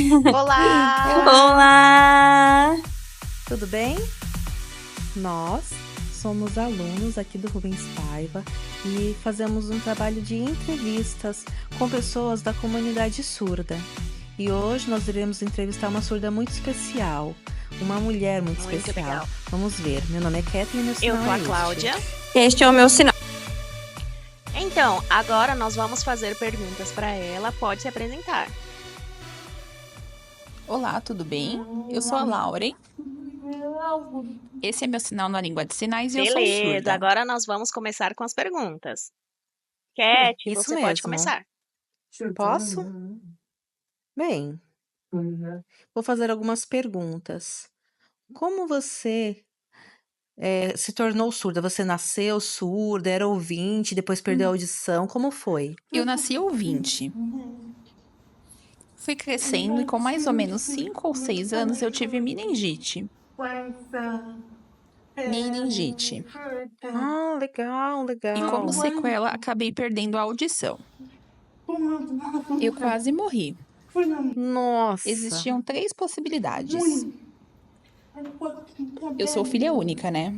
Olá! Olá! Tudo bem? Nós somos alunos aqui do Rubens Paiva e fazemos um trabalho de entrevistas com pessoas da comunidade surda. E hoje nós iremos entrevistar uma surda muito especial, uma mulher muito especial. Legal. Vamos ver. Meu nome é Kathleen e meu Eu sinal sou é a este. Cláudia. Este é o meu sinal. Então, agora nós vamos fazer perguntas para ela. Pode se apresentar. Olá, tudo bem? Eu sou a Lauren. Esse é meu sinal na língua de sinais e eu sou Beleza, surda. agora nós vamos começar com as perguntas. Cat, Isso você pode mesmo. começar. Posso? Bem, vou fazer algumas perguntas. Como você se tornou surda? Você nasceu surda, era ouvinte, depois perdeu a audição? Como foi? Eu nasci ouvinte. Fui crescendo e com mais ou menos 5 ou 6 anos eu tive meningite. Meningite. Ah, legal, legal. E como sequela, acabei perdendo a audição. Eu quase morri. Nossa. Existiam 3 possibilidades. Eu sou filha única, né?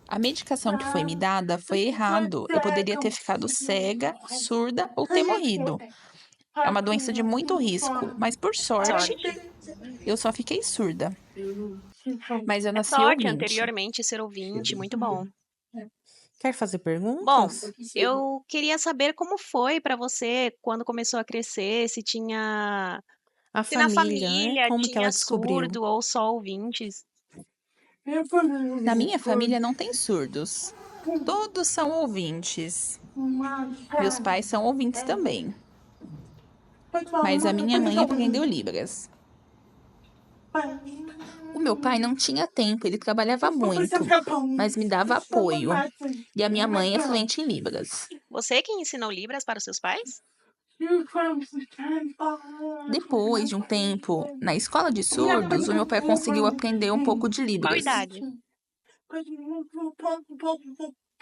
A medicação que foi me dada foi errado. Eu poderia ter ficado cega, surda ou ter morrido. É uma doença de muito risco, mas por sorte, eu só fiquei surda. Mas eu É nasci sorte ouvinte. anteriormente ser ouvinte, muito bom. Quer fazer Bom, perguntas? eu queria saber como foi para você quando começou a crescer, se A na família, né? família Como que ela tinha descobriu? surdo ou só ouvintes. Na minha família não tem surdos. Todos são ouvintes. Meus pais são ouvintes também. Mas a minha mãe aprendeu Libras. O meu pai não tinha tempo, ele trabalhava muito, mas me dava apoio. E a minha mãe é fluente em Libras. Você que ensinou Libras para os seus pais? Depois de um tempo, na escola de surdos, o meu pai conseguiu aprender um pouco de Qual Libras. idade?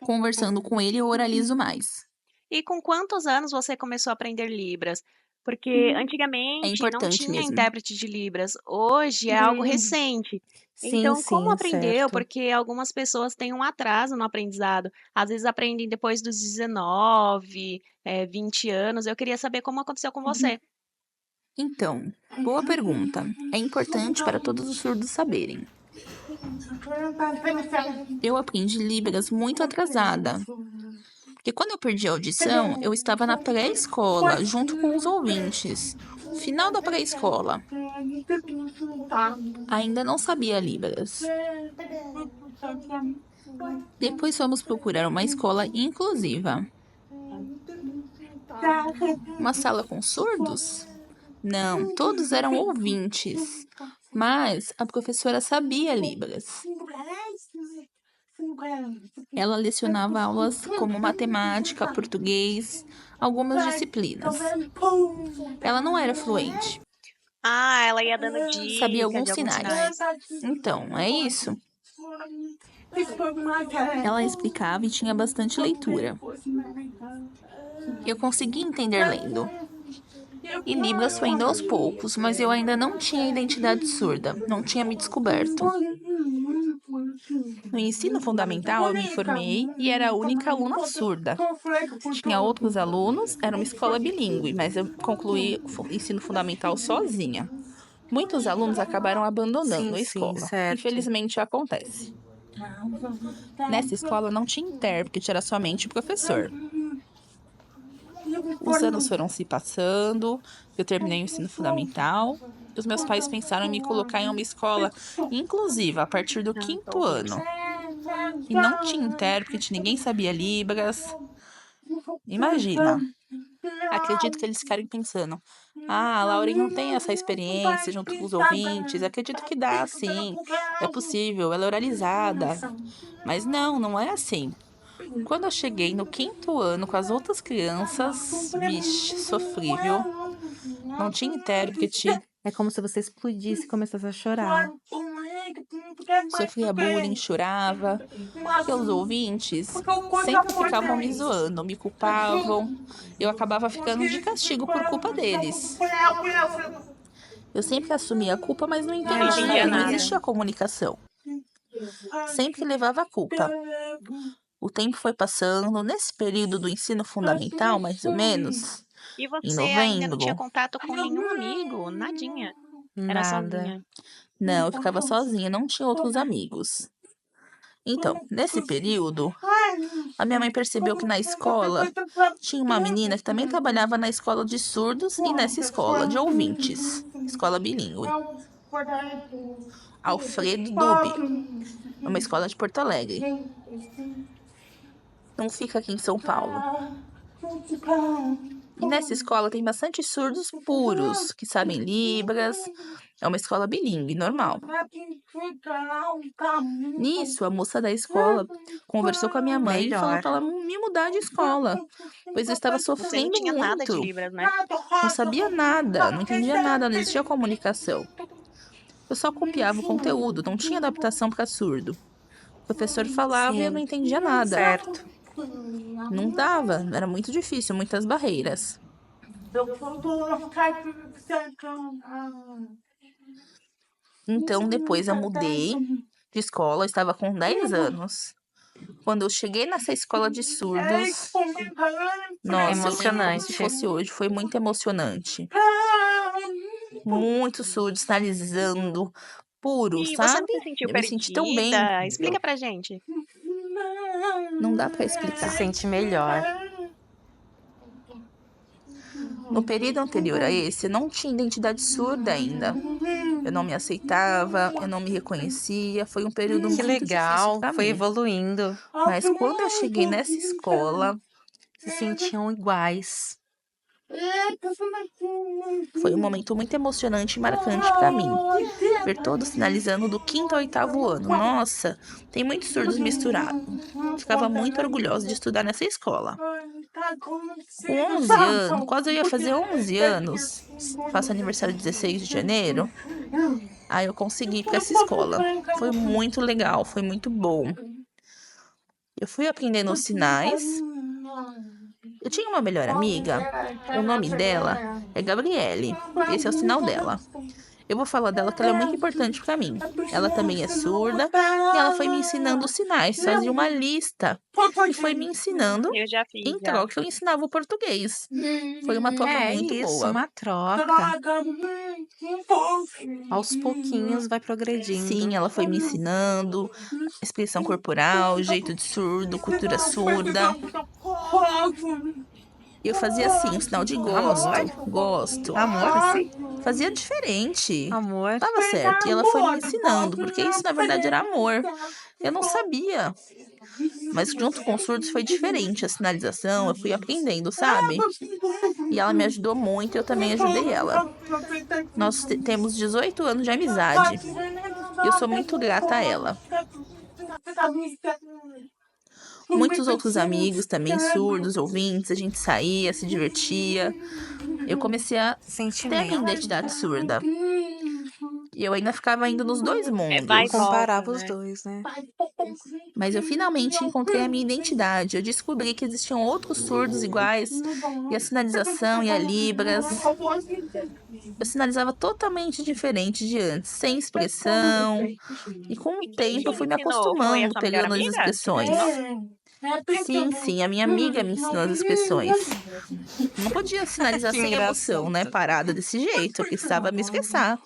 Conversando com ele, eu oralizo mais. E com quantos anos você começou a aprender Libras? Porque É antigamente não importante tinha mesmo. intérprete de Libras, hoje é algo recente. Sim, Então, como sim, aprendeu? certo. Porque algumas pessoas têm um atraso no aprendizado. Às vezes aprendem depois dos 19, 20 anos. Eu queria saber como aconteceu com você. Então, boa pergunta. É importante para todos os surdos saberem. Eu aprendi Libras muito atrasada. Porque quando eu perdi a audição, eu estava na pré-escola, junto com os ouvintes. Final da pré-escola. Ainda não sabia Libras. Depois fomos procurar uma escola inclusiva. Uma sala com surdos? Não, todos eram ouvintes. Mas a professora sabia Libras. Ela lecionava aulas como matemática, português, algumas disciplinas. Ela não era fluente, Ah, ela ia dando sabia dicas de alguns alguns sinais. sinais. Então, é isso. Ela explicava e tinha bastante leitura. Eu consegui entender lendo. E Libras foi indo aos poucos, mas eu ainda não tinha identidade surda, não tinha me descoberto. No ensino fundamental, eu me formei e era a única aluna surda. Tinha outros alunos, era uma escola bilíngue, mas eu concluí o ensino fundamental sozinha. Muitos alunos acabaram abandonando a Sim, escola. certo. Infelizmente, acontece. Nessa escola não tinha intérprete, era somente o professor. Os anos foram se passando, eu terminei o ensino fundamental. Os meus pais pensaram em me colocar em uma escola inclusiva a partir do 5º ano. E não tinha intérprete, ninguém sabia Libras. Imagina. Acredito que eles ficarem pensando: a Lauren não tem essa experiência junto com os ouvintes. Acredito que dá, sim. É possível, ela é oralizada. Mas não é assim. Quando eu cheguei no 5º ano com as outras crianças, vixe, sofri, viu? Não tinha intérprete, É como se você explodisse e começasse a chorar. sofria bullying, chorava. Porque os ouvintes sempre ficavam me zoando, me culpavam. Eu acabava ficando de castigo por culpa deles. Eu sempre assumia a culpa, mas não Não entendia entendia, não nada. existia comunicação. Sempre levava a culpa. O tempo foi passando, nesse período do ensino fundamental, mais ou menos, E em você ainda não tinha novembro, contato com nenhum amigo? Nadinha. Era Nada. sozinha. não, eu ficava sozinha, não tinha outros amigos. Então, nesse período, a minha mãe percebeu que na escola tinha uma menina que também trabalhava na escola de surdos e nessa escola de ouvintes, escola bilíngue. Alfredo Dube, é uma escola de Porto Alegre. Não fica aqui em São Paulo. E nessa escola tem bastante surdos puros, que sabem Libras. É uma escola bilíngue, normal. Nisso, a moça da escola conversou com a minha mãe e falou Melhor. para ela me mudar de escola, pois eu estava Você não sofrendo tinha nada de muito. Libras, né? Não sabia nada, não entendia nada, não existia comunicação. Eu só copiava o conteúdo, não tinha adaptação para surdo. O professor falava e eu não Sim. entendia nada. Certo. Não dava, era muito difícil, muitas barreiras. Então, depois eu mudei de escola, eu estava com 10 anos. Quando eu cheguei nessa escola de surdos, nossa, eu lembro como se Emocionante. fosse hoje, foi muito emocionante. Muitos surdos sinalizando, puro, E você sabe? não se sentiu Eu me senti tão bem. perdida? Explica pra gente. Não dá pra Se explicar. sente melhor. No período anterior a esse, eu não tinha identidade surda ainda. Eu não me aceitava, eu não me reconhecia. Foi um período Que muito difícil legal. pra Foi mim. evoluindo. Mas quando eu cheguei nessa escola, Se sentiam iguais. foi um momento muito emocionante e marcante pra mim. Ver todos sinalizando do 5º ao 8º ano. Nossa, tem muitos surdos misturados. Ficava muito orgulhosa de estudar nessa escola. Com 11 anos, quase eu ia fazer 11 anos, faço aniversário 16 de janeiro, aí eu consegui ir pra essa escola. Foi muito legal, foi muito bom. Eu fui aprendendo os sinais. Eu tinha uma melhor amiga, o nome dela é Gabriele, esse é o sinal dela. Eu vou falar dela que ela é muito importante pra mim. Ela também é surda e ela foi me ensinando os sinais, fazia uma lista e foi me ensinando. Eu já fiz, Em já. troca, eu ensinava o português. Foi uma troca É muito isso, boa. uma troca. Aos pouquinhos vai progredindo. Sim, ela foi me ensinando expressão corporal, jeito de surdo, cultura surda. Eu fazia assim, um sinal de gosto, gosto. Amor, assim? Fazia diferente. Amor. Dava certo. E ela foi me ensinando, porque isso na verdade era amor. Eu não sabia. Mas junto com os surdos foi diferente a sinalização, eu fui aprendendo, sabe? E ela me ajudou muito e eu também ajudei ela. Nós temos 18 anos de amizade. E eu sou muito grata a ela. Muitos outros amigos também surdos, ouvintes, a gente saía, se divertia. Eu comecei a ter a minha Sentimento. identidade surda. E eu ainda ficava indo nos dois mundos. vai e volta, Comparava os né? dois, né? Mas eu finalmente encontrei a minha identidade. Eu descobri que existiam outros surdos iguais. E a sinalização e a Libras. Eu sinalizava totalmente diferente de antes, sem expressão. E com o tempo eu fui me Quem te ensinou? Foi a acostumando, sua melhor pegando as amiga? expressões. Sim, a minha amiga me ensinou as expressões. Não podia sinalizar Que sem emoção, né? engraçado. Parada desse jeito, eu precisava me expressar.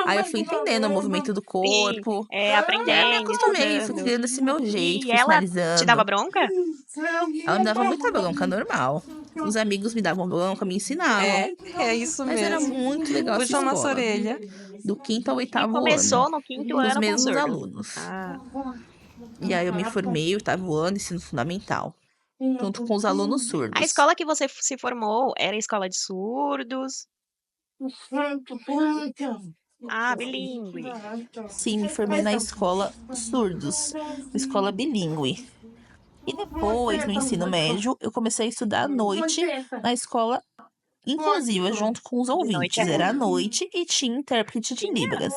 Aí eu fui entendendo o movimento do corpo. É, E aí eu me aprendendo, acostumei, fui estudando. criando esse meu jeito, E fui ela te dava sinalizando. bronca? Ela me dava muita bronca, normal. Os amigos me davam bronca, me ensinavam. É isso Mas era mesmo. muito legal essa Puxou nossa escola. orelha. Do 5º ao E 8º começou ano. no 5º Com os ano com mesmos surdo. alunos. Ah, E aí eu me formei, 8º ano, ensino fundamental. Junto com os alunos a surdos. escola que você se formou era escola de surdos? Ah, bilíngue. Sim, me formei na escola surdos, uma escola bilíngue. E depois, no ensino médio, eu comecei a estudar à noite na escola inclusiva, junto com os De noite ouvintes. é Era à ruim. noite e tinha intérprete de Libras.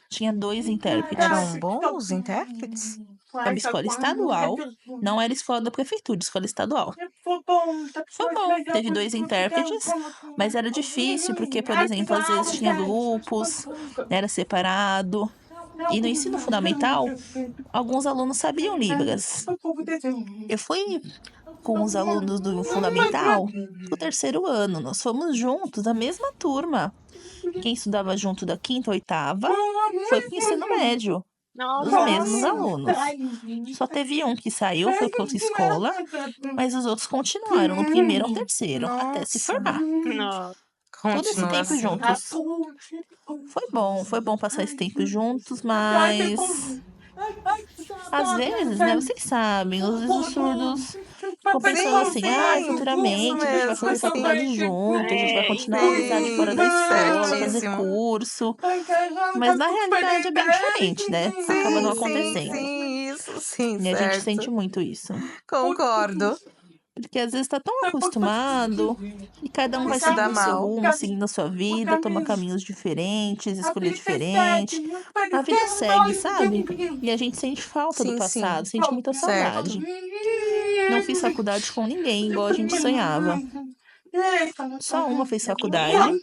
Tinha 2 intérpretes. Eram bons os intérpretes? Era uma escola estadual, não era escola da prefeitura, escola estadual. Foi bom, teve 2 intérpretes, mas era difícil porque, por exemplo, às vezes tinha grupos, era separado. E no ensino fundamental, alguns alunos sabiam Libras. Eu fui com os alunos do fundamental do 3º ano. Nós fomos juntos, a mesma turma. Quem estudava junto da 5ª, 8ª, foi pro ensino médio. Os mesmos alunos. Só teve um que saiu, foi para outra escola, mas os outros continuaram no 1º ao 3º, até se formar. Nossa. Todo esse tempo juntos. Foi bom passar esse tempo juntos, mas às vezes, né, vocês sabem, os surdos ficam pensando assim, futuramente a gente vai fazer faculdade junto, a gente vai continuar a amizade fora da escola, fazer Certíssimo. curso. Mas na realidade é bem diferente, né? Acaba não acontecendo. Sim, isso sim, E a gente certo. sente muito isso. Concordo. Porque às vezes tá tão acostumado e cada um vai Se dá seguindo o seu mal. rumo, seguindo a sua vida, toma caminhos diferentes, escolher diferente. A vida segue, sabe? E a gente sente falta do Sim, passado, sim. sente muita Certo. saudade. Não fiz faculdade com ninguém, igual a gente sonhava. Só uma fez faculdade,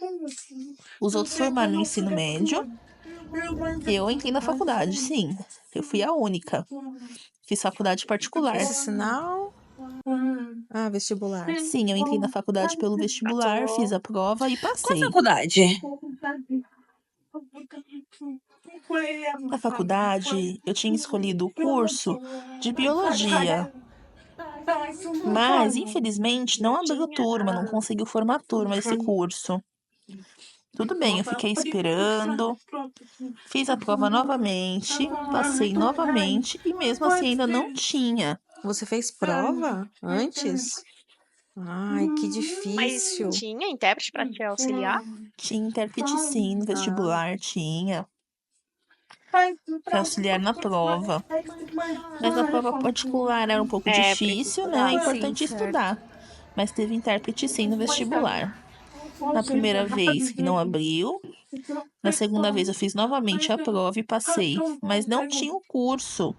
os outros formaram no ensino médio. Eu entrei na faculdade, sim. Eu fui a única. Fiz faculdade particular. Esse sinal? Ah, vestibular. Sim, eu entrei na faculdade pelo vestibular, fiz a prova e Qual passei. faculdade? Na faculdade, eu tinha escolhido o curso de biologia, mas infelizmente não abriu turma, não conseguiu formar turma esse curso. Tudo bem, eu fiquei esperando, fiz a prova novamente, passei novamente e mesmo assim ainda não tinha. Você fez prova antes? Ai, que Mas difícil. tinha intérprete para te auxiliar? Tinha intérprete sim, no vestibular tinha, para auxiliar na prova. Mas a prova particular era um pouco difícil, né? É importante Sim, certo. estudar. Mas teve intérprete sim no vestibular. Na primeira vez que não abriu, na segunda vez eu fiz novamente a prova e passei, mas não tinha o curso.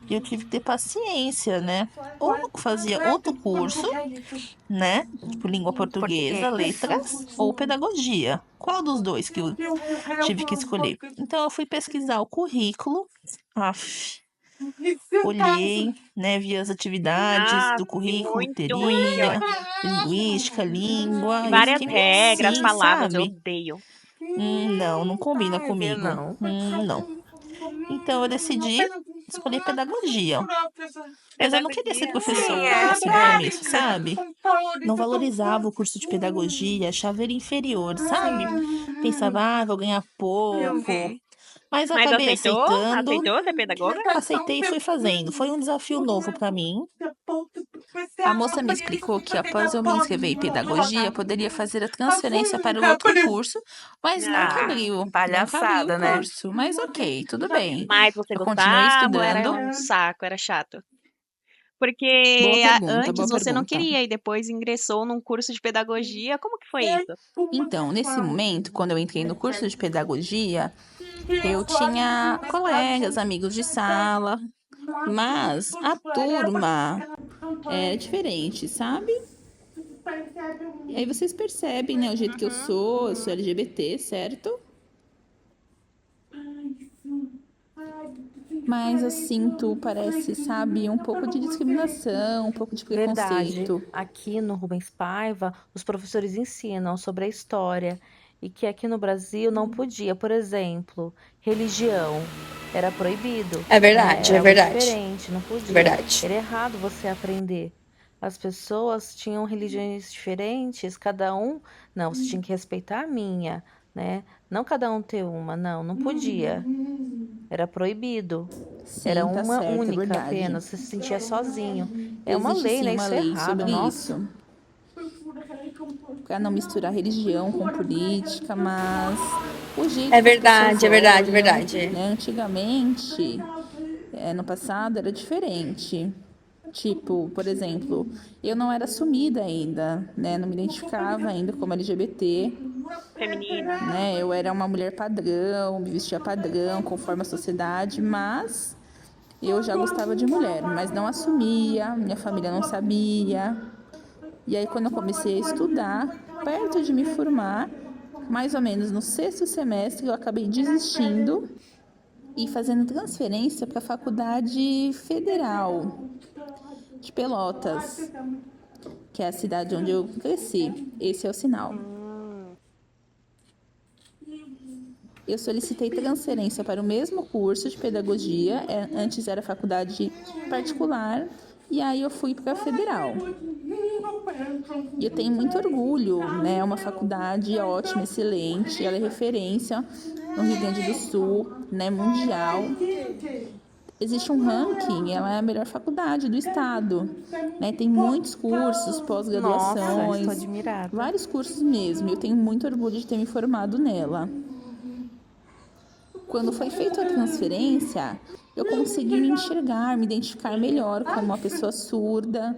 E eu tive que ter paciência, né? Ou eu fazia outro curso, né? Tipo língua portuguesa, letras ou pedagogia. Qual dos dois que eu tive que escolher? Então eu fui pesquisar o currículo. Olhei, né? Vi as atividades do currículo, muito ruim, teoria, linguística, língua. E eu Várias fiquei meio regras, assim, palavras, eu sabe? odeio. Não combina Ai, comigo. não. Não. Então eu decidi escolher pedagogia. Mas eu não queria ser professora assim no começo, sabe? Não valorizava o curso de pedagogia, achava ele inferior, sabe? Pensava, vou ganhar pouco. Mas eu Mas acabei aceitou? aceitando. Aceitou ser pedagoga? Aceitei e fui fazendo. Foi um desafio novo para mim. A moça me explicou que após eu me inscrever em pedagogia, eu poderia fazer a transferência para o outro curso, mas nunca abriu. palhaçada, Nunca abriu né? o curso. Mas ok, tudo bem. Mas você Eu continuei gostava ou era estudando. um saco, era chato? Boa Porque pergunta, antes boa você não pergunta. queria e depois ingressou num curso de pedagogia. Como que foi isso? Então, nesse momento, quando eu entrei no curso de pedagogia, eu tinha colegas, amigos de sala, mas a turma é diferente, sabe? E aí vocês percebem, né, o jeito que eu sou LGBT, certo? Mas eu sinto, parece, sabe, um pouco de discriminação, um pouco de Verdade. preconceito. Aqui no Rubens Paiva, os professores ensinam sobre a história e que aqui no Brasil não podia, por exemplo, religião era proibido. É verdade, Era é algo verdade. diferente, não podia. É verdade. Era errado você aprender. As pessoas tinham religiões diferentes, cada um. Não, você tinha que respeitar a minha, né? Não cada um ter uma, não podia. Era proibido. Sim, Era tá uma certo, é única verdade. apenas, você se sentia sozinho. É uma Existe lei, sim né? uma Isso é lei errado, sobre nossa. isso. Para não misturar religião com política, mas o jeito É que as verdade, pessoas é verdade, olham, verdade. né, antigamente, no passado era diferente. Tipo, por exemplo, eu não era assumida ainda, né? Não me identificava ainda como LGBT, Feminina. né? Eu era uma mulher padrão, me vestia padrão, conforme a sociedade, mas Eu já gostava de mulher, mas não assumia, minha família não sabia. E aí, quando eu comecei a estudar, perto de me formar, mais ou menos no 6º semestre, eu acabei desistindo e fazendo transferência para a Faculdade Federal de Pelotas, que é a cidade onde eu cresci. Esse é o sinal. Eu solicitei transferência para o mesmo curso de pedagogia, antes era faculdade particular, e aí eu fui para a Federal. E eu tenho muito orgulho, né? É uma faculdade ótima, excelente, ela é referência no Rio Grande do Sul, né? Mundial. Existe um ranking, ela é a melhor faculdade do estado, né? Tem muitos cursos, Nossa, pós-graduações, estou admirada. vários cursos mesmo. Eu tenho muito orgulho de ter me formado nela. Quando foi feita a transferência, eu consegui me enxergar, me identificar melhor como uma pessoa surda.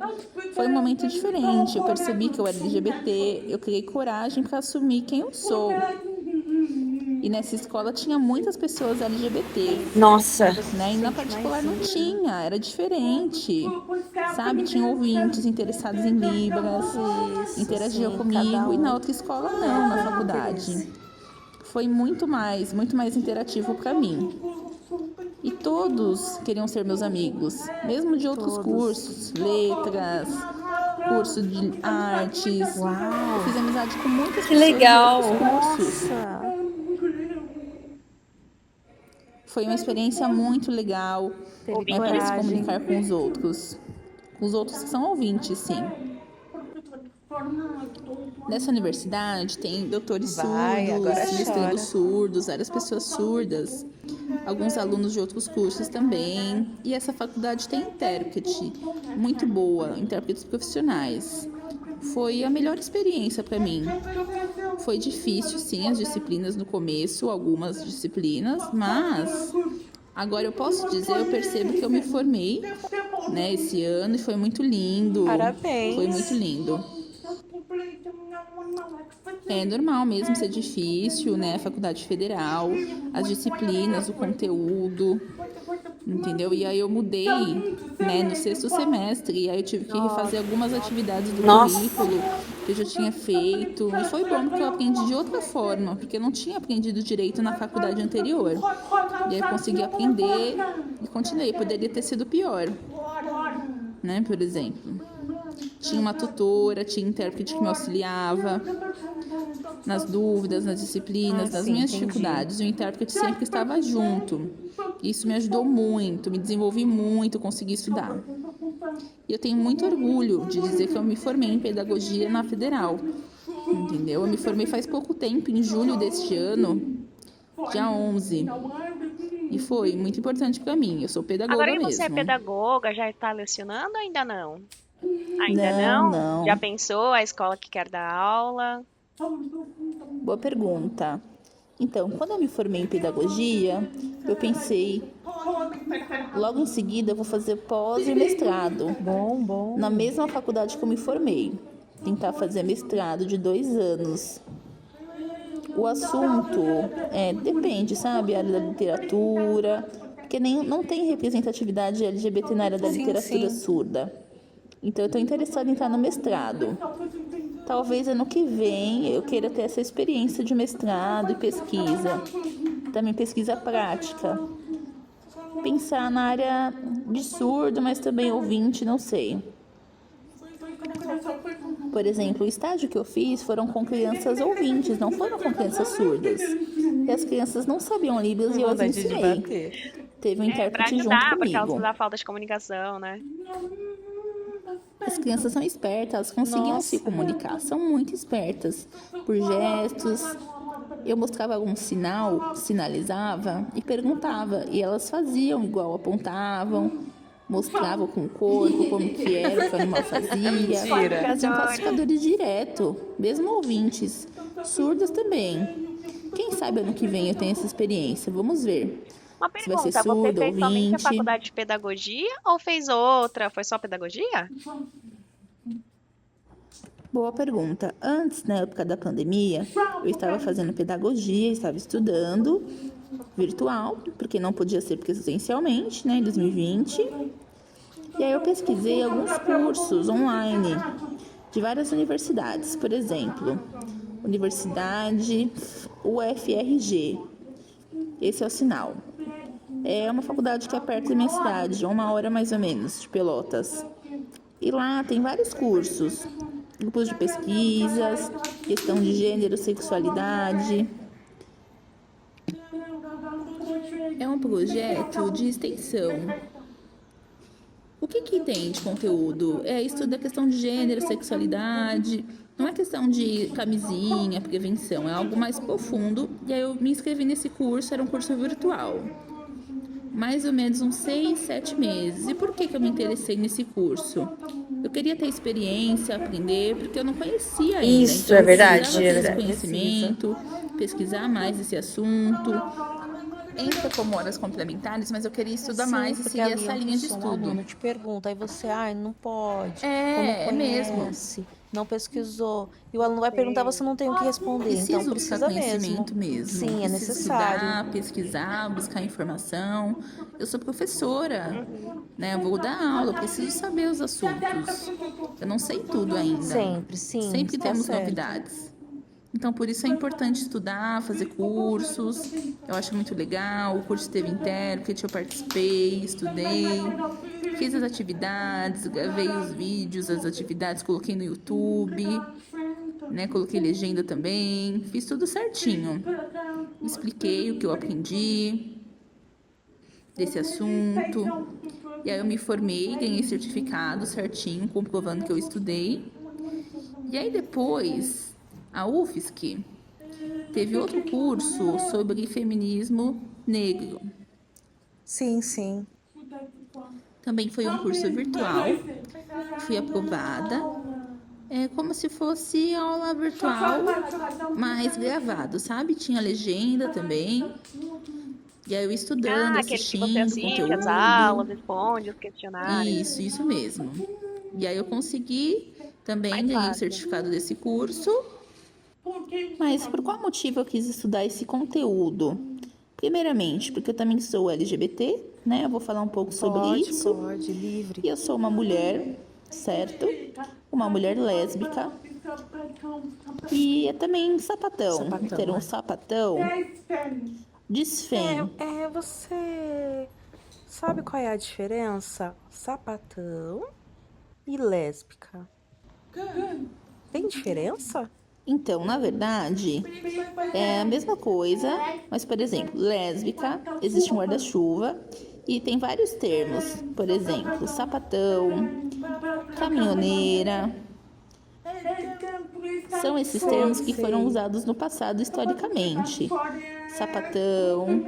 Foi um momento diferente, eu percebi que eu era LGBT, eu criei coragem para assumir quem eu sou. E nessa escola tinha muitas pessoas LGBT, Nossa. né? E na particular não tinha, era diferente, sabe? Tinha ouvintes interessados em Libras, interagiam comigo, e na outra escola não, na faculdade. Foi muito mais interativo para mim. E todos queriam ser meus amigos, mesmo de outros cursos, letras, curso de artes. Uau. Eu fiz amizade com muitas Que pessoas legal. de outros cursos. Nossa. Foi uma experiência muito legal, Teve né, para se coragem. comunicar com os outros. Com os outros que são ouvintes, sim. Nessa universidade tem doutores Vai, agora surdos, chora. mestrando surdos, várias pessoas surdas, alguns alunos de outros cursos também. E essa faculdade tem intérprete, muito boa, intérpretes profissionais. Foi a melhor experiência para mim. Foi difícil, sim, as disciplinas no começo, algumas disciplinas, mas agora eu posso dizer, eu percebo que eu me formei, né, esse ano, e foi muito lindo. Parabéns. Foi muito lindo. É normal mesmo ser difícil, né? A faculdade federal, as disciplinas, o conteúdo, entendeu? E aí eu mudei, né, no 6º semestre, e aí eu tive que refazer algumas atividades do currículo que eu já tinha feito. E foi bom porque eu aprendi de outra forma, porque eu não tinha aprendido direito na faculdade anterior. E aí eu consegui aprender e continuei. Poderia ter sido pior, né? Por exemplo, tinha uma tutora, tinha intérprete que me auxiliava nas dúvidas, nas disciplinas, nas minhas dificuldades. O intérprete sempre estava junto. Isso me ajudou muito, me desenvolvi muito, consegui estudar. E eu tenho muito orgulho de dizer que eu me formei em pedagogia na Federal, entendeu? Eu me formei faz pouco tempo, em julho deste ano, dia 11. E foi muito importante para mim. Eu sou pedagoga Agora que mesmo. você é pedagoga, já está lecionando ou ainda não? Ainda Não. Já pensou a escola que quer dar aula? Boa pergunta. Então, quando eu me formei em pedagogia, eu pensei, logo em seguida eu vou fazer pós e mestrado. Bom. Na mesma faculdade que eu me formei. Tentar fazer mestrado de 2 anos. O assunto, depende, sabe? A área da literatura, porque não tem representatividade LGBT na área da literatura surda. Então, eu estou interessada em entrar no mestrado. Talvez ano que vem eu queira ter essa experiência de mestrado e pesquisa. Também pesquisa prática. Pensar na área de surdo, mas também ouvinte, não sei. Por exemplo, o estágio que eu fiz foram com crianças ouvintes, não foram com crianças surdas. E as crianças não sabiam Libras e eu as ensinei. Teve um Pra intérprete junto ajudar, por causa comigo. da falta de comunicação, né? As crianças são espertas, elas conseguiam se comunicar, são muito espertas, por gestos. Eu mostrava algum sinal, sinalizava e perguntava, e elas faziam igual, apontavam, mostravam com o corpo como que era, o que o animal fazia. Faziam classificadores direto, mesmo ouvintes, surdas também. Quem sabe ano que vem eu tenho essa experiência, vamos ver. Uma Se vai ser pergunta, você surdo, fez somente a ouvinte. faculdade de pedagogia ou fez outra? Foi só pedagogia? Boa pergunta. Antes, na época da pandemia, eu estava fazendo pedagogia, estava estudando, virtual, porque não podia ser presencialmente, né, em 2020. E aí eu pesquisei alguns cursos online de várias universidades, por exemplo, Universidade UFRG, esse é o sinal. É uma faculdade que é perto da minha cidade, 1 hora mais ou menos, de Pelotas. E lá tem vários cursos, grupos de pesquisas, questão de gênero, sexualidade. É um projeto de extensão. O que tem de conteúdo? Estuda a questão de gênero, sexualidade. Não é questão de camisinha, prevenção, é algo mais profundo. E aí eu me inscrevi nesse curso, era um curso virtual. Mais ou menos uns 6, 7 meses. E por que eu me interessei nesse curso? Eu queria ter experiência, aprender, porque eu não conhecia ainda. Isso, então, é verdade, eu precisava ter esse Precisa. conhecimento, pesquisar mais esse assunto. Entra como horas complementares, mas eu queria estudar mais e porque seguir ali essa a linha de pessoa, um estudo. aluno te pergunta, aí você, não pode, É ou não mesmo. conhece, não pesquisou. E o aluno vai perguntar, você não tem o que responder. Então Preciso buscar precisa mesmo. conhecimento mesmo. Sim, é Preciso necessário. estudar, pesquisar, buscar informação. Eu sou professora, né? Eu vou dar aula, eu preciso saber os assuntos. Eu não sei tudo ainda. Sempre, sim. Sempre está temos certo. novidades. Então, por isso é importante estudar, fazer cursos. Eu acho muito legal. O curso teve intérprete, eu participei, estudei, fiz as atividades, gravei os vídeos, as atividades, coloquei no YouTube, né? Coloquei legenda também, fiz tudo certinho. Expliquei o que eu aprendi desse assunto. E aí eu me formei, ganhei certificado certinho, comprovando que eu estudei. E aí depois, a UFSC teve outro curso sobre feminismo negro. Sim, sim. Também foi um curso virtual, fui aprovada. É como se fosse aula virtual, mas gravado, sabe? Tinha legenda também. E aí eu estudando, Aquele que você assistindo assiste as conteúdo. aulas, responde os questionários. Isso mesmo. E aí eu consegui, também Mais ganhei o fácil. certificado desse curso. Mas por qual motivo eu quis estudar esse conteúdo? Primeiramente, porque eu também sou LGBT, né? Eu vou falar um pouco sobre isso. Pode, livre. E eu sou uma mulher, certo? Uma mulher lésbica. E é também sapatão. Ter um sapatão desfém. Você sabe qual é a diferença? Sapatão e lésbica. Tem diferença? Então, na verdade, é a mesma coisa, mas, por exemplo, lésbica, existe um guarda-chuva e tem vários termos. Por exemplo, sapatão, caminhoneira. São esses termos que foram usados no passado historicamente. Sapatão,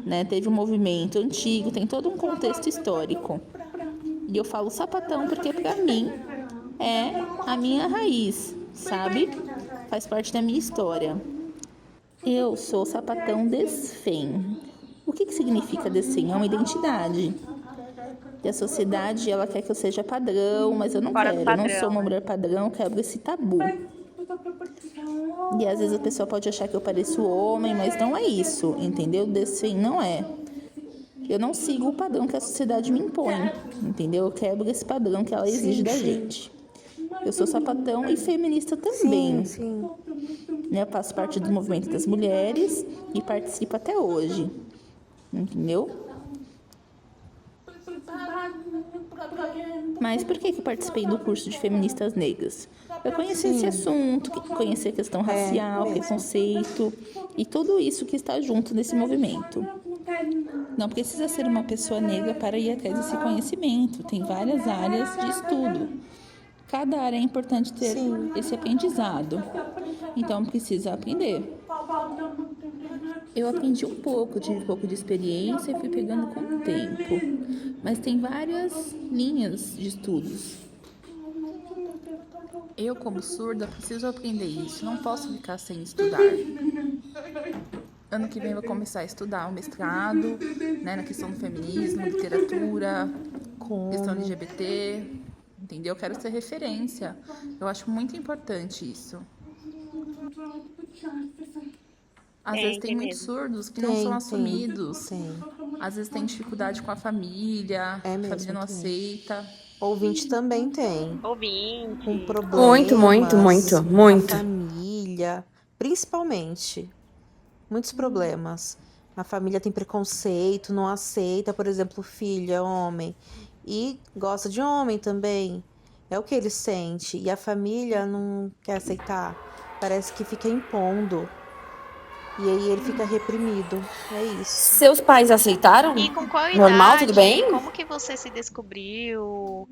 né, teve um movimento antigo, tem todo um contexto histórico. E eu falo sapatão porque, pra mim, é a minha raiz, sabe? Faz parte da minha história. Eu sou sapatão desfém. O que significa desfém? É uma identidade. E a sociedade, ela quer que eu seja padrão, mas eu não Fora do quero. Eu não padrão, sou uma né? mulher padrão, eu quebro esse tabu. E às vezes a pessoa pode achar que eu pareço homem, mas não é isso, entendeu? Desfém não é. Eu não sigo o padrão que a sociedade me impõe, entendeu? Eu quebro esse padrão que ela exige da gente. Eu sou sapatão e feminista também. Sim. Né? Eu faço parte do movimento das mulheres e participo até hoje. Entendeu? Mas por que eu participei do curso de feministas negras? Eu conheci esse assunto, conheci a questão racial, preconceito e tudo isso que está junto nesse movimento. Não precisa ser uma pessoa negra para ir atrás desse conhecimento. Tem várias áreas de estudo. Cada área é importante ter esse aprendizado. Então, precisa aprender. Eu aprendi um pouco, tive um pouco de experiência e fui pegando com o tempo. Mas tem várias linhas de estudos. Eu, como surda, preciso aprender isso. Não posso ficar sem estudar. Ano que vem eu vou começar a estudar o mestrado, né, na questão do feminismo, literatura, questão LGBT, entendeu? Eu quero ser referência. Eu acho muito importante isso. Às vezes tem Tem muitos mesmo. surdos que não são Tem, assumidos. tem. Às vezes tem dificuldade com a família, É a mesmo, família não tem. aceita. Ouvinte também tem. Com Ouvinte. Muito, muito, muito, problemas com a muito. família, principalmente. Muitos problemas. A família tem preconceito, não aceita, por exemplo, o filho é homem e gosta de homem também. É o que ele sente. E a família não quer aceitar. Parece que fica impondo. E aí ele fica reprimido. É isso. Seus pais aceitaram? E com qual Normal, tudo idade? bem? Como que você se descobriu?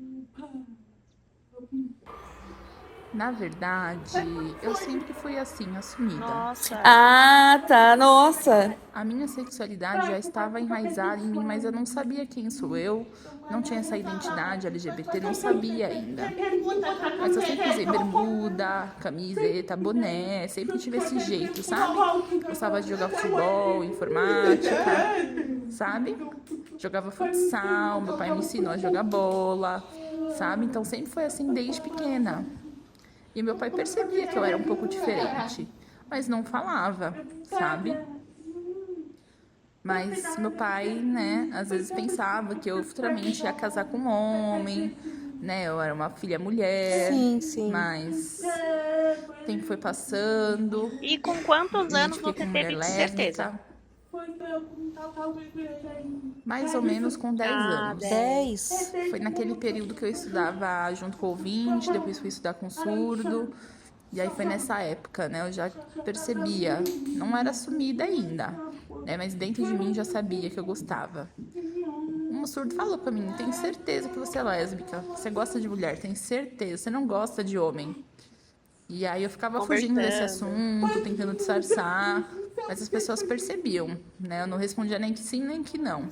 Na verdade, eu sempre fui assim, assumida. Nossa. Ah, tá. Nossa. A minha sexualidade já estava enraizada em mim, mas eu não sabia quem sou eu, não tinha essa identidade LGBT, não sabia ainda. Mas eu sempre usei bermuda, camiseta, boné, sempre tive esse jeito, sabe? Gostava de jogar futebol, informática, sabe? Jogava futsal, meu pai me ensinou a jogar bola, sabe? Então sempre foi assim desde pequena. E meu pai percebia que eu era um pouco diferente, mas não falava, sabe? Mas meu pai, né, às vezes pensava que eu futuramente ia casar com um homem, né? Eu era uma filha mulher, Sim, sim. mas o tempo foi passando, E com quantos e anos fiquei você com mulher teve certeza? lésbica, mais ou menos com 10 Ah, anos. 10. Foi naquele período que eu estudava junto com o ouvinte, depois fui estudar com surdo. E aí foi nessa época, né? Eu já percebia, não era assumida ainda, né? Mas dentro de mim já sabia que eu gostava. Um surdo falou pra mim: tem certeza que você é lésbica? Você gosta de mulher? Tem certeza? Você não gosta de homem? E aí eu ficava fugindo desse assunto, tentando disfarçar, mas as pessoas percebiam, né? Eu não respondia nem que sim, nem que não.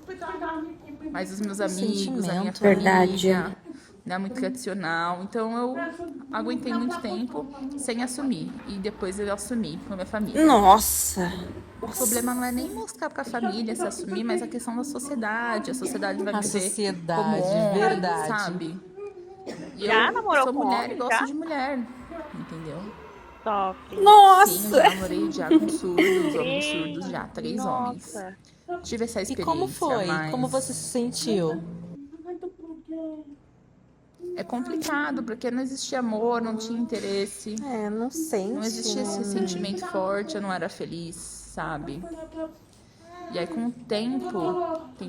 Mas os meus amigos, a minha Sentimento. família, né, muito tradicional. Então eu aguentei muito tempo sem assumir. E depois eu assumi com a minha família. Nossa. O problema não é nem mostrar pra família se assumir, mas a questão da sociedade. A sociedade vai A me ver sociedade, como homem, verdade. sabe? E Já eu namorou sou com mulher homem, e gosto já? de mulher, entendeu? Top. Sim, eu Nossa. já namorei já com surdos, homens surdos já, 3 homens. Nossa. Tive essa E experiência, como foi? mas Como você se sentiu? é complicado, porque não existia amor, não tinha interesse, É, não sente, não existia esse né? sentimento forte, eu não era feliz, sabe? E aí, com o tempo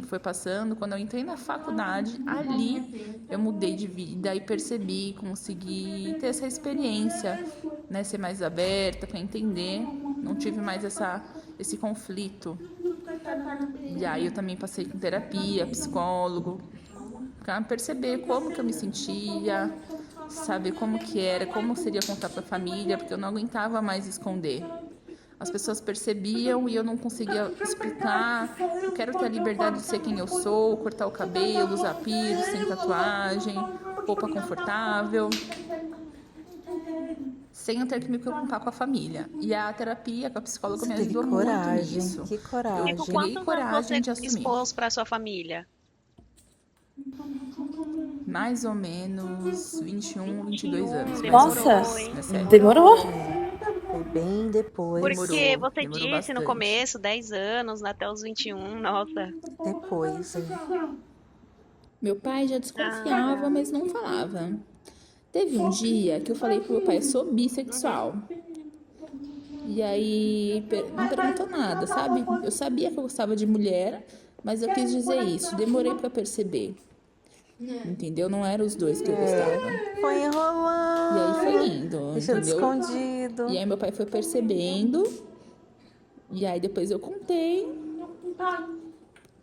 foi passando, quando eu entrei na faculdade, ali eu mudei de vida e percebi, consegui ter essa experiência, né? Ser mais aberta para entender, não tive mais esse conflito. E aí eu também passei com terapia, psicólogo, para perceber como que eu me sentia, saber como que era, como seria contar para a família, porque eu não aguentava mais esconder. As pessoas percebiam e eu não conseguia explicar. Eu quero ter a liberdade de ser quem eu sou, cortar o cabelo, usar piercing, tatuagem, roupa confortável, sem eu ter que me preocupar com a família. E a terapia com a psicóloga me Você teve ajudou muito coragem, nisso. que E com coragem. Criei quantos anos coragem você de assumir. expôs para sua família? Mais ou menos 21, 22 anos. mais Demorou, ou Nossa. menos, hein? nessa época. Demorou? Foi bem depois. Porque você demorou disse no bastante. começo, 10 anos, até os 21, nossa. Depois, hein? Meu pai já desconfiava, mas não falava. Teve um dia que eu falei pro meu pai: sou bissexual. E aí não perguntou nada, sabe? Eu sabia que eu gostava de mulher, mas eu quis dizer isso. Demorei pra perceber. Entendeu? Não eram os dois que eu gostava. Foi E aí enrolando. foi indo, Deixando entendeu? escondido. E aí meu pai foi percebendo. E aí depois eu contei.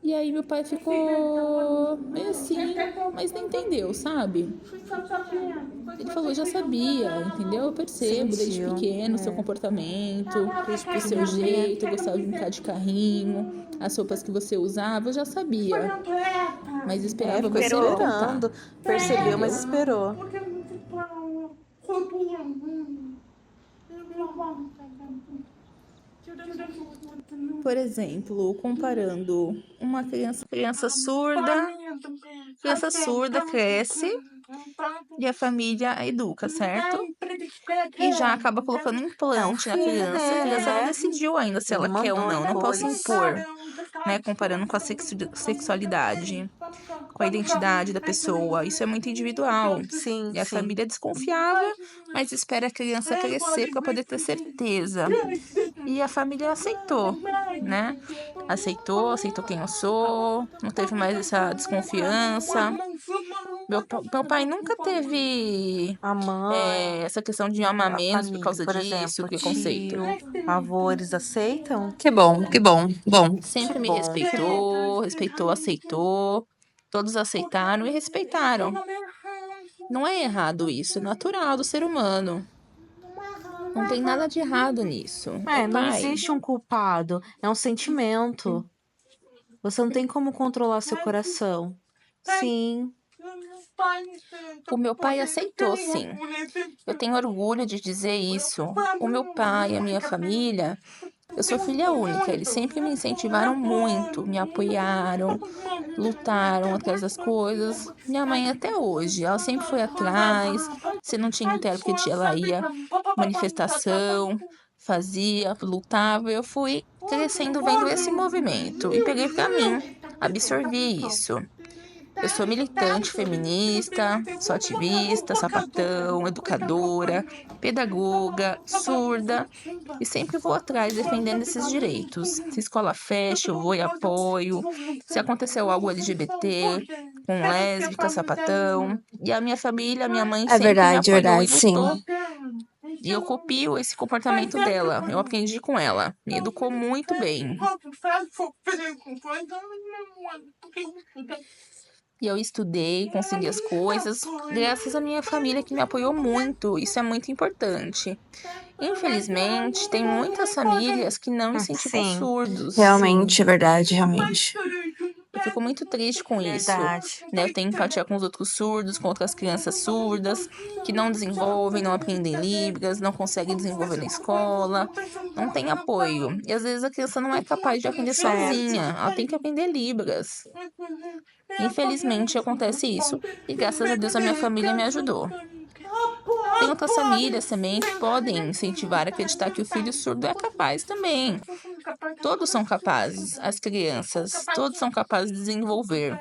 E aí meu pai ficou meio assim, mas não entendeu, sabe? Ele falou: já sabia, entendeu? Eu percebo desde Sentiu, pequeno o seu comportamento, o seu jeito, eu gostava de brincar de carrinho, as roupas que você usava, eu já sabia. Mas esperava Ficou você me contar. esperando. Percebeu, mas esperou. Por exemplo, comparando uma criança surda cresce, e a família educa, certo? E já acaba colocando implante na criança. A criança não decidiu ainda se ela quer ou não. Não posso impor, né? Comparando com a sexualidade, com a identidade da pessoa. Isso é muito individual. Sim, E a sim. família desconfiava, mas espera a criança crescer para poder ter certeza. E a família aceitou, né? Aceitou quem eu sou, não teve mais essa desconfiança. Meu pai nunca teve A mãe, essa questão de amar a menos por família, causa por disso, exemplo, preconceito. tio, avô, eles aceitam? Que bom, que bom. Bom, Sempre Que me bom. respeitou, aceitou. Todos aceitaram e respeitaram. Não é errado isso, é natural do ser humano. Não tem nada de errado nisso. É, não Pai, existe um culpado, é um sentimento. Você não tem como controlar seu coração. Sim, o meu pai aceitou, sim. Eu tenho orgulho de dizer isso. O meu pai, a minha família, eu sou filha única, eles sempre me incentivaram muito, me apoiaram, lutaram atrás das coisas. Minha mãe até hoje, ela sempre foi atrás. Se não tinha intérprete, ela ia manifestação, fazia, lutava. Eu fui crescendo vendo esse movimento e peguei pra mim, absorvi isso. Eu sou militante feminista, sou ativista, sapatão, educadora, pedagoga, surda e sempre vou atrás defendendo esses direitos. Se escola fecha, eu vou e apoio. Se aconteceu algo LGBT, com lésbica, sapatão. E a minha família, a minha mãe é sempre me apoiou e verdade, sim. lutou. E eu copio esse comportamento dela. Eu aprendi com ela. Me educou muito bem. E eu estudei, consegui as coisas, graças à minha família que me apoiou muito. Isso é muito importante. Infelizmente, tem muitas famílias que não incentivam sim. surdos. Realmente, é verdade, realmente. Eu fico muito triste com isso. Verdade. Né? Eu tenho empatia com os outros surdos, com outras crianças surdas, que não desenvolvem, não aprendem Libras, não conseguem desenvolver na escola, não tem apoio. E às vezes a criança não é capaz de aprender sozinha, ela tem que aprender Libras. Infelizmente acontece isso. E graças a Deus a minha família me ajudou. Tem outras famílias também que podem incentivar a acreditar que o filho surdo é capaz também. Todos são capazes, as crianças, todos são capazes de desenvolver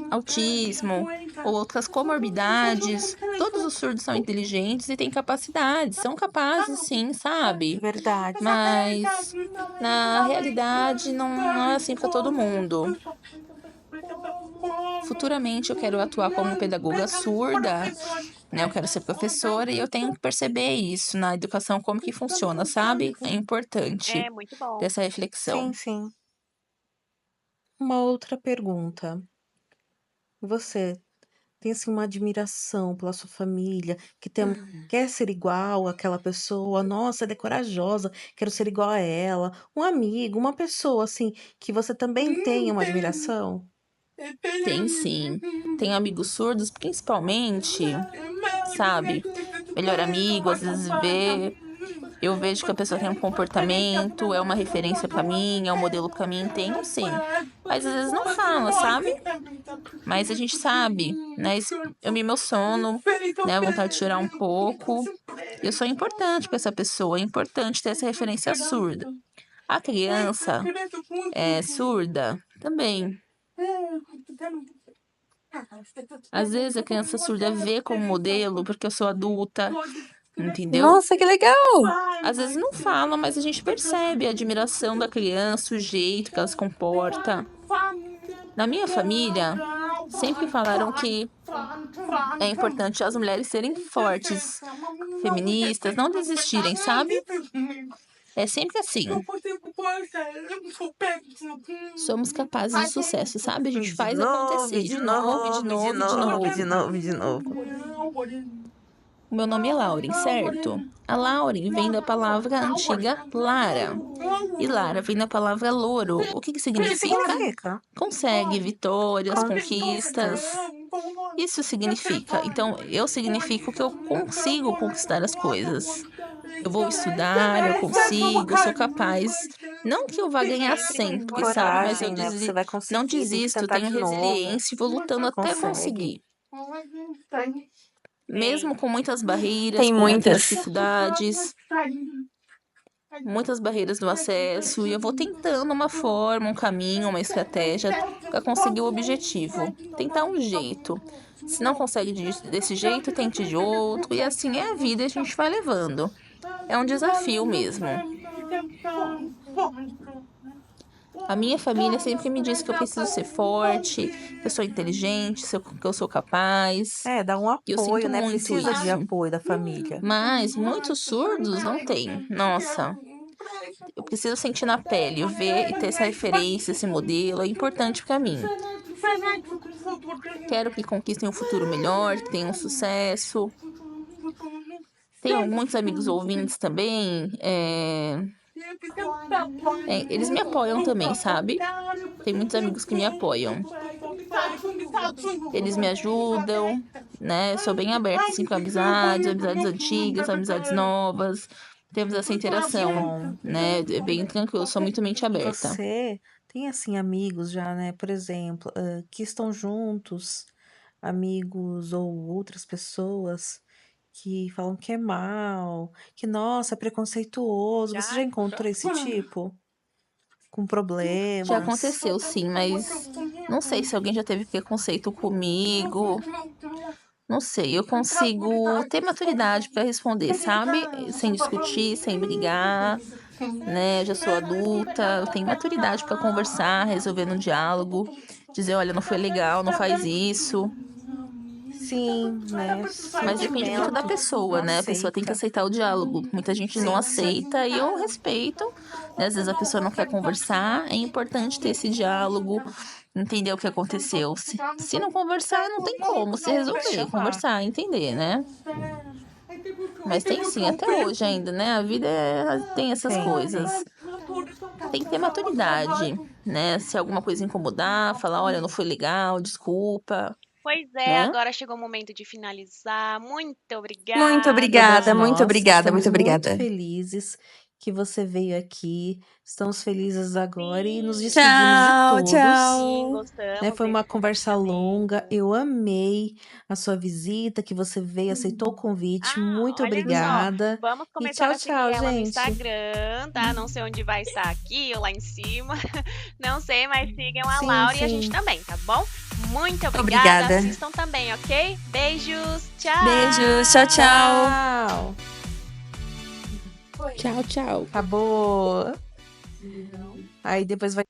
autismo ou outras comorbidades. Todos os surdos são inteligentes e têm capacidades, são capazes sim, sabe? Verdade. Mas na realidade não é assim para todo mundo. Futuramente eu quero atuar como pedagoga surda, né? Eu quero ser professora e eu tenho que perceber isso na educação, como que funciona, sabe? É importante É muito bom. ter essa reflexão. Sim, sim. Uma outra pergunta. Você tem assim uma admiração pela sua família, quer ser igual àquela pessoa? Nossa, ela é corajosa, quero ser igual a ela. Um amigo, uma pessoa assim que você também tenha uma admiração? Tem sim. Tenho amigos surdos, principalmente, sabe? Melhor amigo, às vezes eu vejo que a pessoa tem um comportamento, é uma referência pra mim, é um modelo pra mim, tenho sim. Mas às vezes não fala, sabe? Mas a gente sabe, né? Eu me emociono, né? A vontade de chorar um pouco. Eu sou importante pra essa pessoa, é importante ter essa referência surda. A criança é surda também. Às vezes a criança surda vê como modelo porque eu sou adulta, entendeu? Nossa, que legal! Às vezes não fala, mas a gente percebe a admiração da criança, o jeito que ela se comporta. Na minha família, sempre falaram que é importante as mulheres serem fortes, feministas, não desistirem, sabe? É sempre assim. Somos capazes de sucesso, sabe? A gente faz acontecer de novo, de novo. de novo. O meu nome é Lauren, certo? A Lauren vem da palavra antiga Lara. E Lara vem da palavra louro. O que significa? Consegue, vitórias, conquistas. Isso significa. Então, eu significo que eu consigo conquistar as coisas. Eu vou estudar, eu consigo, eu sou capaz. Não que eu vá ganhar sempre, sabe? Mas eu Coragem, né? Você vai conseguir, não tem que desisto, tentar tenho de novo. resiliência e vou lutando até Consegue. conseguir. Mesmo com muitas barreiras, Tem com muitas muitas. dificuldades, muitas barreiras no acesso, e eu vou tentando uma forma, um caminho, uma estratégia para conseguir o objetivo. Tentar um jeito. Se não consegue desse jeito, tente de outro, e assim é a vida, a gente vai levando. É um desafio mesmo. A minha família sempre me disse que eu preciso ser forte, que eu sou inteligente, que eu sou capaz. Dá um E eu apoio, sinto né? muito Precisa de isso. apoio da família. Mas muitos surdos não têm. Nossa, eu preciso sentir na pele, ver e ter essa referência, esse modelo, é importante para mim. Quero que conquistem um futuro melhor, que tenham sucesso. Tenho muitos amigos ouvintes também. Eles me apoiam também, sabe? Tem muitos amigos que me apoiam. Eles me ajudam, né? Sou bem aberta assim com amizades antigas, amizades novas. Temos essa interação, né? É bem tranquilo, sou muito mente aberta. Você tem, assim, amigos já, né? Por exemplo, que estão juntos, amigos ou outras pessoas que falam que é mal, que, nossa, é preconceituoso. Você já encontrou esse tipo? Com Já problemas? aconteceu, sim, mas não sei se alguém já teve preconceito comigo. Não sei, eu consigo ter maturidade para responder, sabe? Sem discutir, sem brigar, né? Eu já sou adulta, eu tenho maturidade para conversar, resolver no diálogo, dizer, olha, não foi legal, não faz isso. Sim, né? Mas depende muito da pessoa, né? A pessoa tem que aceitar o diálogo. Muita gente não aceita e eu respeito, né? Às vezes a pessoa não quer conversar, é importante ter esse diálogo, entender o que aconteceu. Se não conversar, não tem como se resolver, conversar, entender, né? Mas tem sim, até hoje ainda, né? A vida tem essas coisas. Tem que ter maturidade, né? Se alguma coisa incomodar, falar, olha, não foi legal, desculpa, Pois é, né? agora chegou o momento de finalizar. Muito Muito obrigada. obrigada, Todas muito nós obrigada, estamos muito muito obrigada. felizes que você veio aqui. Estamos felizes agora e nos despedimos de Tchau, todos. Sim, tchau. Né? gostamos Foi uma desse conversa longa. compartilhamento. Eu amei a sua visita, que você veio, aceitou o convite. Muito Olha só, obrigada. vamos E começar tchau, a seguir tchau, ela no gente. Instagram, tá? Não sei onde vai estar aqui ou lá em cima. Não sei, mas sigam a Sim, Laura e a gente sim. também, tá bom? Muito obrigada. Obrigada. Assistam também, ok? Beijos. Tchau. Beijos, tchau, tchau. Tchau. Tchau, tchau. Acabou. Aí depois vai.